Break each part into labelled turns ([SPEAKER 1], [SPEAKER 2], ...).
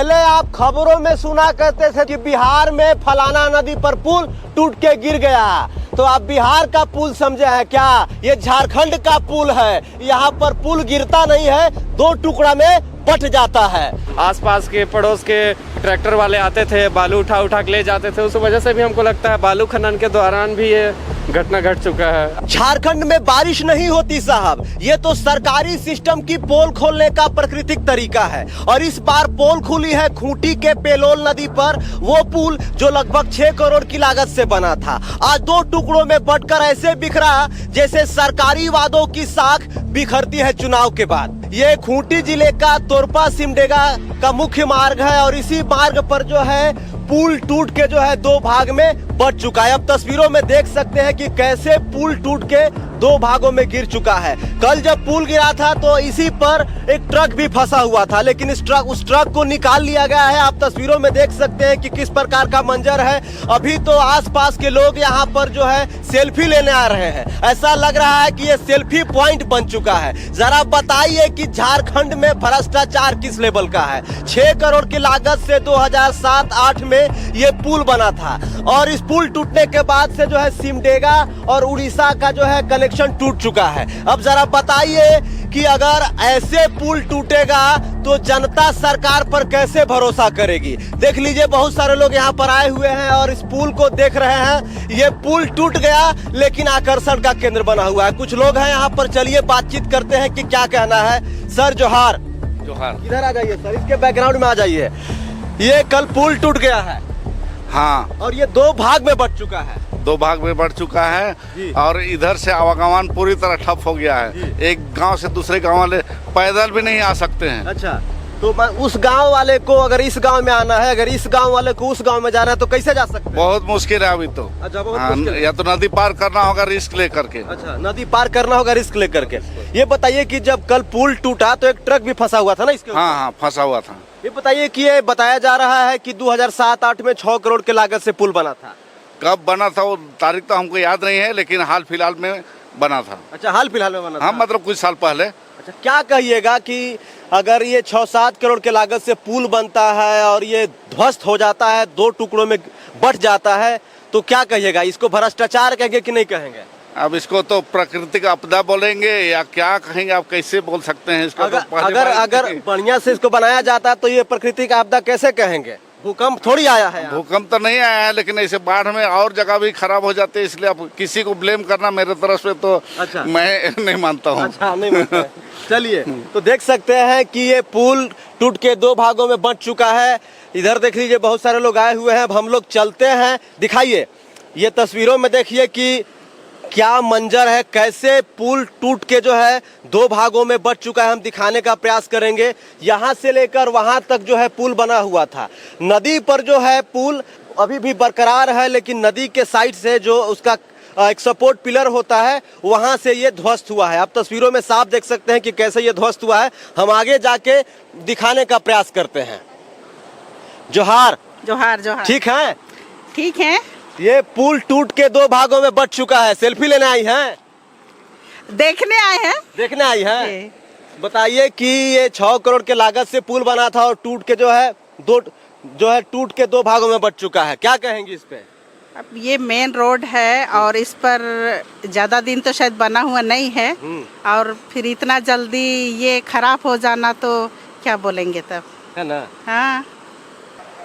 [SPEAKER 1] पहले आप खबरों में सुना करते थे कि बिहार में फलाना नदी पर पुल टूट के गिर गया, तो आप बिहार का पुल समझे हैं क्या? ये झारखंड का पुल है। यहाँ पर पुल गिरता नहीं है, दो टुकड़ा में बट जाता है।
[SPEAKER 2] आसपास के पड़ोस के ट्रैक्टर वाले आते थे, बालू उठा के ले जाते थे, उस वजह से भी हमको लगता है बालू खनन के दौरान भी ये घटना घट चुका है।
[SPEAKER 1] झारखंड में बारिश नहीं होती साहब, ये तो सरकारी सिस्टम की पोल खोलने का प्राकृतिक तरीका है। और इस बार पोल खुली है खूंटी के पेलोल नदी पर, वो पुल जो लगभग 6 करोड़ की लागत से बना था, आज दो टुकड़ों में बटकर ऐसे बिखरा जैसे सरकारी वादों की साख बिखरती है चुनाव के बाद। ये खूंटी जिले का तोरपा सिमडेगा का मुख्य मार्ग है और इसी मार्ग पर जो है पुल टूट के जो है दो भाग में बट चुका है। अब तस्वीरों में देख सकते हैं कि कैसे पुल टूट के दो भागों में गिर चुका है। कल जब पुल गिरा था तो इसी पर एक ट्रक भी फंसा हुआ था, लेकिन उस ट्रक को निकाल लिया गया है। आप तस्वीरों में देख सकते हैं कि किस प्रकार का मंजर है। अभी तो आसपास के लोग यहाँ पर जो है सेल्फी लेने आ रहे हैं। ऐसा लग रहा है कि ये सेल्फी पॉइंट बन चुका है। जरा बताइए कि झारखंड में भ्रष्टाचार किस लेवल का है। 6 करोड़ की लागत से 2007-8 में ये पुल बना था और इस पुल टूटने के बाद से जो है सिमडेगा और उड़ीसा का जो है कनेक्शन टूट चुका है। अब जरा बताइए कि अगर ऐसे पुल टूटेगा तो जनता सरकार पर कैसे भरोसा करेगी। देख लीजिए, बहुत सारे लोग यहाँ पर आए हुए हैं और इस पुल को देख रहे हैं। ये पुल टूट गया लेकिन आकर्षण का केंद्र बना हुआ है। कुछ लोग हैं यहाँ पर, चलिए बातचीत करते हैं कि क्या कहना है। सर जोहार।
[SPEAKER 2] जोहार।
[SPEAKER 1] इधर आ जाइए सर, इसके बैकग्राउंड में आ जाइए। ये कल पुल टूट गया है।
[SPEAKER 3] हाँ,
[SPEAKER 1] और ये दो भाग में बट चुका है।
[SPEAKER 3] दो भाग में बढ़ चुका है और इधर से आवागमन पूरी तरह ठप हो गया है। एक गांव से दूसरे गांव वाले पैदल भी नहीं आ सकते हैं।
[SPEAKER 1] अच्छा, तो उस गांव वाले को अगर इस गांव में आना है, अगर इस गांव वाले को उस गांव में जाना है तो कैसे जा सकते हैं?
[SPEAKER 3] बहुत मुश्किल है अभी तो।
[SPEAKER 1] अच्छा, बहुत मुश्किल है।
[SPEAKER 3] या तो नदी पार करना होगा रिस्क लेकर के।
[SPEAKER 1] अच्छा, नदी पार करना होगा रिस्क लेकर के। ये बताइए कि जब कल पुल टूटा तो एक ट्रक भी फंसा हुआ था ना इसके ऊपर?
[SPEAKER 3] हाँ, फंसा हुआ था।
[SPEAKER 1] ये बताइए कि ये बताया जा रहा है कि 2007-8 में 6 करोड़ की लागत से पुल बना था।
[SPEAKER 3] कब बना था वो तारीख तो हमको याद नहीं है, लेकिन हाल फिलहाल में बना था।
[SPEAKER 1] अच्छा, हाल फिलहाल में बना था।
[SPEAKER 3] हाँ, मतलब कुछ साल पहले।
[SPEAKER 1] अच्छा, क्या कहिएगा कि अगर ये 6-7 करोड़ की लागत से पुल बनता है और ये ध्वस्त हो जाता है, दो टुकड़ों में बट जाता है, तो क्या कहिएगा? इसको भ्रष्टाचार कहेंगे कि नहीं कहेंगे?
[SPEAKER 3] अब इसको तो प्राकृतिक आपदा बोलेंगे या क्या कहेंगे, आप कैसे बोल सकते हैं इसको?
[SPEAKER 1] अगर बढ़िया से इसको बनाया जाता तो ये प्राकृतिक आपदा कैसे कहेंगे? भूकंप थोड़ी आया है।
[SPEAKER 3] भूकंप तो नहीं आया है, लेकिन ऐसे बाढ़ में और जगह भी खराब हो जाते हैं, इसलिए अब किसी को ब्लेम करना मेरे तरफ से तो
[SPEAKER 1] अच्छा,
[SPEAKER 3] मैं नहीं मानता हूँ।
[SPEAKER 1] अच्छा, नहीं मानता। चलिए, तो देख सकते हैं कि ये पुल टूट के दो भागों में बंट चुका है। इधर देख लीजिए, बहुत सारे लोग आए हुए हैं। अब हम लोग चलते हैं, दिखाइए ये तस्वीरों में, देखिए कि क्या मंजर है, कैसे पुल टूट के जो है दो भागों में बट चुका है। हम दिखाने का प्रयास करेंगे। यहाँ से लेकर वहाँ तक जो है पुल बना हुआ था। नदी पर जो है पुल अभी भी बरकरार है, लेकिन नदी के साइड से जो उसका एक सपोर्ट पिलर होता है वहाँ से ये ध्वस्त हुआ है। आप तस्वीरों में साफ देख सकते हैं कि कैसे ये ध्वस्त हुआ है। हम आगे जाके दिखाने का प्रयास करते हैं। जोहार।
[SPEAKER 4] जोहार जोहार।
[SPEAKER 1] ठीक है?
[SPEAKER 4] ठीक है।
[SPEAKER 1] ये पुल टूट के दो भागों में बट चुका है। सेल्फी लेने आई हैं?
[SPEAKER 4] देखने आए हैं।
[SPEAKER 1] देखने आई हैं? बताइए कि ये 6 करोड़ के लागत से पुल बना था और टूट के टूट के दो भागों में बट चुका है। क्या कहेंगी इस पे?
[SPEAKER 4] अब ये मेन रोड है और इस पर ज्यादा दिन तो शायद बना हुआ नहीं है, और फिर इतना जल्दी ये खराब हो जाना तो क्या बोलेंगे तब,
[SPEAKER 1] है ना?
[SPEAKER 4] हाँ,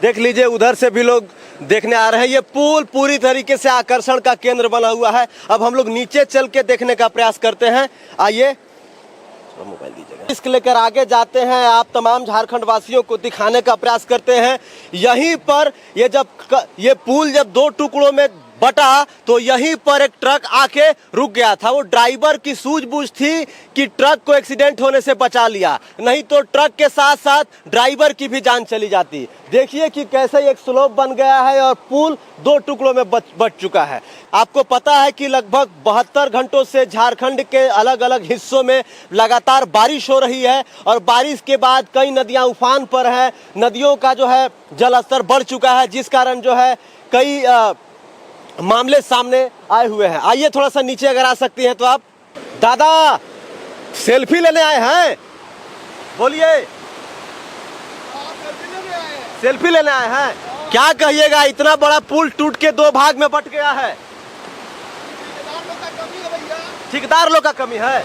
[SPEAKER 1] देख लीजिए, उधर से भी लोग देखने आ रहे हैं। ये पुल पूरी तरीके से आकर्षण का केंद्र बना हुआ है। अब हम लोग नीचे चल के देखने का प्रयास करते हैं। आइए, मोबाइल दीजिएगा। इसके लेकर आगे जाते हैं, आप तमाम झारखंड वासियों को दिखाने का प्रयास करते हैं। यहीं पर ये पुल जब दो टुकड़ों में बटा तो यहीं पर एक ट्रक आके रुक गया था। वो ड्राइवर की सूझबूझ थी कि ट्रक को एक्सीडेंट होने से बचा लिया, नहीं तो ट्रक के साथ साथ ड्राइवर की भी जान चली जाती। देखिए कि कैसे एक स्लोप बन गया है और पुल दो टुकड़ों में बट चुका है। आपको पता है कि लगभग 72 घंटों से झारखंड के अलग अलग हिस्सों में लगातार बारिश हो रही है और बारिश के बाद कई नदियां उफान पर है। नदियों का जो है जलस्तर बढ़ चुका है, जिस कारण जो है कई मामले सामने आए हुए हैं। आइए थोड़ा सा नीचे अगर आ सकती हैं तो आप। दादा, सेल्फी लेने आए हैं? बोलिए। सेल्फी लेने आए हैं। क्या कहिएगा, इतना बड़ा पुल टूट के दो भाग में बट गया है। ठेकेदार लोग का कमी है।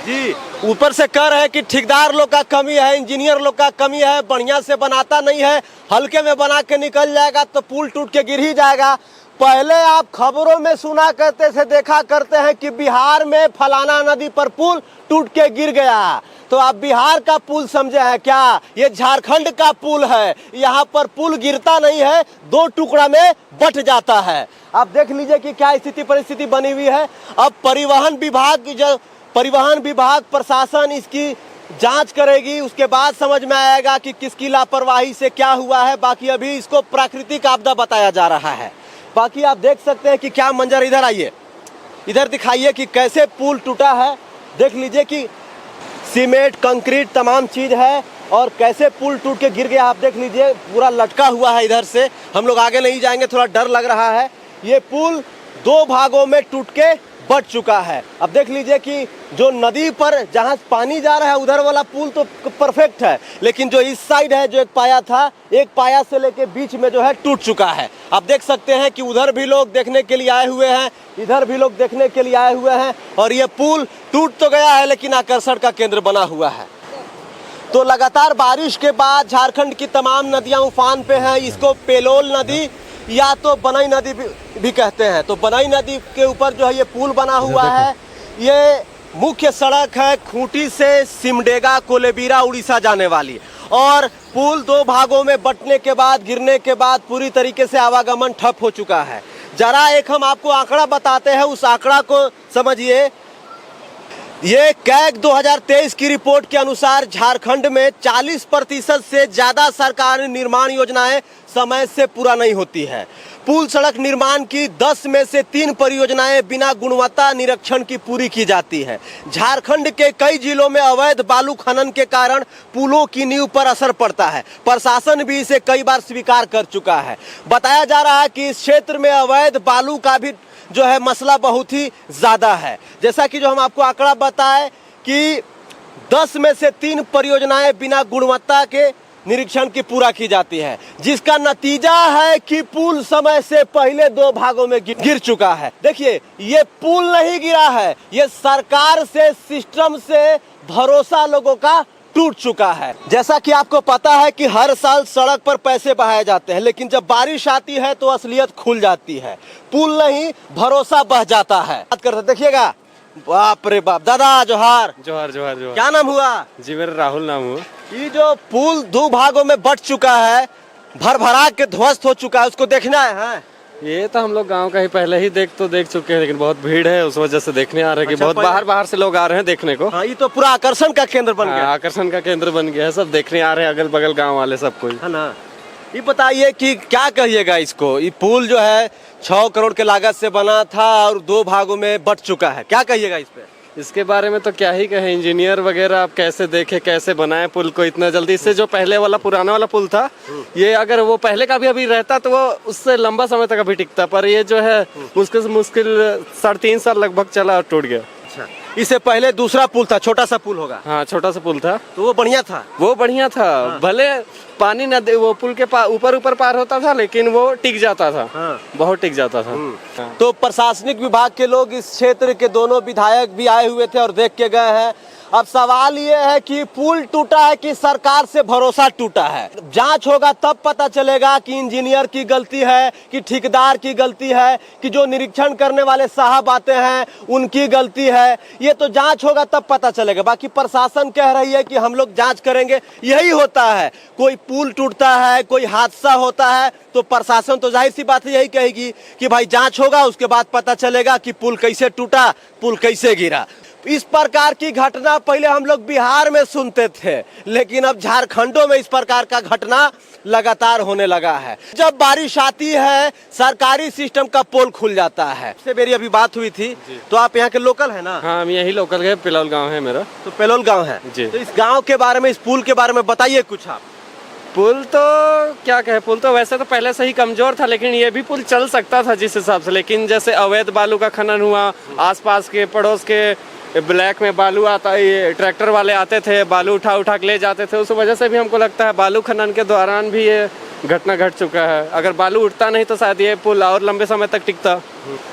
[SPEAKER 1] जी, ऊपर से कह रहे हैं कि ठेकेदार लोग का कमी है, इंजीनियर लोग का कमी है, बढ़िया से बनाता नहीं है, हल्के में बना के निकल जाएगा तो पुल टूट के गिर ही जाएगा। पहले आप खबरों में सुना करते थे, देखा करते हैं कि बिहार में फलाना नदी पर पुल टूट के गिर गया, तो आप बिहार का पुल समझे हैं क्या? ये झारखंड का पुल है। यहाँ पर पुल गिरता नहीं है, दो टुकड़ा में बट जाता है। आप देख लीजिए कि क्या स्थिति परिस्थिति बनी हुई है। अब परिवहन विभाग प्रशासन इसकी जांच करेगी, उसके बाद समझ में आएगा कि किसकी लापरवाही से क्या हुआ है। बाकी अभी इसको प्राकृतिक आपदा बताया जा रहा है। बाकी आप देख सकते हैं कि क्या मंजर, इधर आइए, इधर दिखाइए कि कैसे पुल टूटा है। देख लीजिए कि सीमेंट कंक्रीट तमाम चीज है और कैसे पुल टूट के गिर गया। आप देख लीजिए पूरा लटका हुआ है। इधर से हम लोग आगे नहीं जाएंगे, थोड़ा डर लग रहा है। ये पुल दो भागों में टूट के बट चुका है। अब देख लीजिए कि जो नदी पर जहां पानी जा रहा है उधर वाला पुल तो परफेक्ट है, लेकिन जो इस साइड है, जो एक पाया था, एक पाया से लेके बीच में जो है टूट चुका है। आप देख सकते हैं कि उधर भी लोग देखने के लिए आए हुए हैं, इधर भी लोग देखने के लिए आए हुए हैं। और ये पुल टूट तो गया है लेकिन आकर्षण का केंद्र बना हुआ है। तो लगातार बारिश के बाद झारखंड की तमाम नदियां उफान पे हैं। इसको पेलोल नदी या तो बनई नदी भी कहते हैं। तो बनई नदी के ऊपर जो है ये पुल बना हुआ है। ये मुख्य सड़क है खूंटी से सिमडेगा कोलेबिरा उड़ीसा जाने वाली, और पुल दो भागों में बटने के बाद, गिरने के बाद पूरी तरीके से आवागमन ठप हो चुका है। जरा एक हम आपको आंकड़ा बताते हैं, उस आंकड़ा को समझिए। ये कैग 2023 की रिपोर्ट के अनुसार झारखंड में 40% से ज्यादा सरकारी निर्माण योजनाएं समय से पूरा नहीं होती है। पुल सड़क निर्माण की 10 में से 3 परियोजनाएं बिना गुणवत्ता निरीक्षण की पूरी की जाती है। झारखंड के कई जिलों में अवैध बालू खनन के कारण पुलों की नींव पर असर पड़ता है। प्रशासन भी इसे कई बार स्वीकार कर चुका है। बताया जा रहा है कि इस क्षेत्र में अवैध बालू का भी जो है मसला बहुत ही ज्यादा है। जैसा कि जो हम आपको आंकड़ा बताए कि 10 में से 3 परियोजनाएं बिना गुणवत्ता के निरीक्षण की पूरा की जाती है, जिसका नतीजा है कि पुल समय से पहले दो भागों में गिर चुका है। देखिए, ये पुल नहीं गिरा है, ये सरकार से, सिस्टम से भरोसा लोगों का टूट चुका है। जैसा कि आपको पता है कि हर साल सड़क पर पैसे बहाए जाते हैं, लेकिन जब बारिश आती है तो असलियत खुल जाती है। पुल नहीं, भरोसा बह जाता है। बात करते देखिएगा, बाप रे बाप। दादा जोहार।
[SPEAKER 2] जोहार जोहार जोहार।
[SPEAKER 1] क्या नाम हुआ?
[SPEAKER 2] जी मेरा राहुल नाम हुआ।
[SPEAKER 1] ये जो पुल दो भागों में बट चुका है, भर भरा के ध्वस्त हो चुका है, उसको देखना है।
[SPEAKER 2] ये तो हम लोग गांव का ही पहले ही देख चुके हैं, लेकिन बहुत भीड़ है, उस वजह से देखने आ रहे हैं कि बहुत बाहर से लोग आ रहे हैं देखने को।
[SPEAKER 1] हाँ, ये तो पूरा आकर्षण का केंद्र बन गया।
[SPEAKER 2] आकर्षण का केंद्र बन गया है, सब देखने आ रहे हैं, अगल बगल गांव वाले सब कोई
[SPEAKER 1] है ना। ये बताइए कि क्या कहिएगा इसको, ये पुल जो है 6 करोड़ के लागत से बना था और दो भागों में बट चुका है, क्या कहिएगा इस पे?
[SPEAKER 2] इसके बारे में तो क्या ही कहें, इंजीनियर वगैरह आप कैसे देखे, कैसे बनाए पुल को इतना जल्दी। इससे जो पहले वाला पुराना वाला पुल था, ये अगर वो पहले का भी अभी रहता तो वो उससे लंबा समय तक अभी टिकता, पर ये जो है मुश्किल से मुश्किल 3.5 साल लगभग चला और टूट गया।
[SPEAKER 1] अच्छा, इससे पहले दूसरा पुल था, छोटा सा पुल होगा।
[SPEAKER 2] हाँ, छोटा सा पुल था,
[SPEAKER 1] तो वो बढ़िया था।
[SPEAKER 2] हाँ। भले पानी नदी वो पुल के ऊपर पार होता था, लेकिन वो टिक जाता था।
[SPEAKER 1] हाँ।
[SPEAKER 2] बहुत टिक जाता था।
[SPEAKER 1] तो प्रशासनिक विभाग के लोग, इस क्षेत्र के दोनों विधायक भी आए हुए थे और देख के गए हैं। अब सवाल ये है कि पुल टूटा है कि सरकार से भरोसा टूटा है। जांच होगा तब पता चलेगा कि इंजीनियर की गलती है, कि ठेकेदार की गलती है, कि जो निरीक्षण करने वाले साहब आते हैं उनकी गलती है। ये तो जांच होगा तब पता चलेगा। बाकी प्रशासन कह रही है कि हम लोग जांच करेंगे। यही होता है, कोई पुल टूटता है, कोई हादसा होता है तो प्रशासन तो जाहिर सी बात है यही कहेगी कि भाई जांच होगा, उसके बाद पता चलेगा कि पुल कैसे टूटा, पुल कैसे गिरा। इस प्रकार की घटना पहले हम लोग बिहार में सुनते थे, लेकिन अब झारखंडों में इस प्रकार का घटना लगातार होने लगा है। जब बारिश आती है, सरकारी सिस्टम का पोल खुल जाता है। इससे मेरी अभी बात हुई थी, तो आप यहाँ के लोकल है ना?
[SPEAKER 2] हाँ, हम यही लोकल है, पेलोल गाँव है मेरा।
[SPEAKER 1] तो पेलोल गाँव है जी। तो इस गाँव के बारे में, इस पुल के बारे में बताइए कुछ आप।
[SPEAKER 2] पुल तो क्या कहे, पुल तो वैसे तो पहले से ही कमजोर था, लेकिन ये भी पुल चल सकता था जिस हिसाब से। लेकिन जैसे अवैध बालू का खनन हुआ, आसपास के पड़ोस के ये ब्लैक में बालू आता, ये ट्रैक्टर वाले आते थे, बालू उठा उठा के ले जाते थे, उस वजह से भी हमको लगता है बालू खनन के दौरान भी ये घटना घट चुका है। अगर बालू उठता नहीं तो शायद ये पुल और लंबे समय तक टिकता।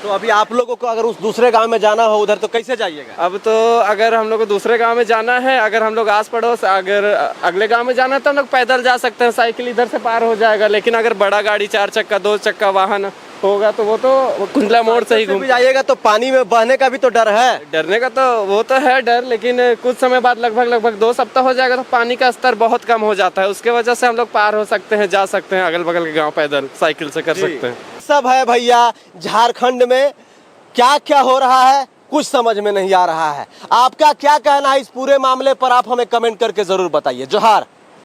[SPEAKER 1] तो अभी आप लोगों को अगर उस दूसरे गांव में जाना हो उधर तो कैसे जाइएगा?
[SPEAKER 2] अब तो अगर हम लोग को दूसरे गांव में जाना है, अगर हम लोग आस पड़ोस अगर अगले गांव में जाना है तो हम लोग पैदल जा सकते हैं, साइकिल इधर से पार हो जाएगा। लेकिन अगर बड़ा गाड़ी 4 चक्का 2 चक्का वाहन होगा तो वो तो कुंडला मोड़ से ही घूम
[SPEAKER 1] जाइएगा तो पानी में बहने का भी तो डर है।
[SPEAKER 2] डरने का तो वो तो है डर, लेकिन कुछ समय बाद लगभग 2 सप्ताह हो जाएगा तो पानी का स्तर बहुत कम हो जाता है। उसके वजह से हम लोग पार हो सकते हैं, जा सकते हैं, अगल बगल के गांव पैदल साइकिल से कर सकते हैं।
[SPEAKER 1] सब है भैया, झारखंड में क्या क्या हो रहा है कुछ समझ में नहीं आ रहा है। आपका क्या कहना है इस पूरे मामले पर, आप हमें कमेंट करके जरूर बताइए। जोहार।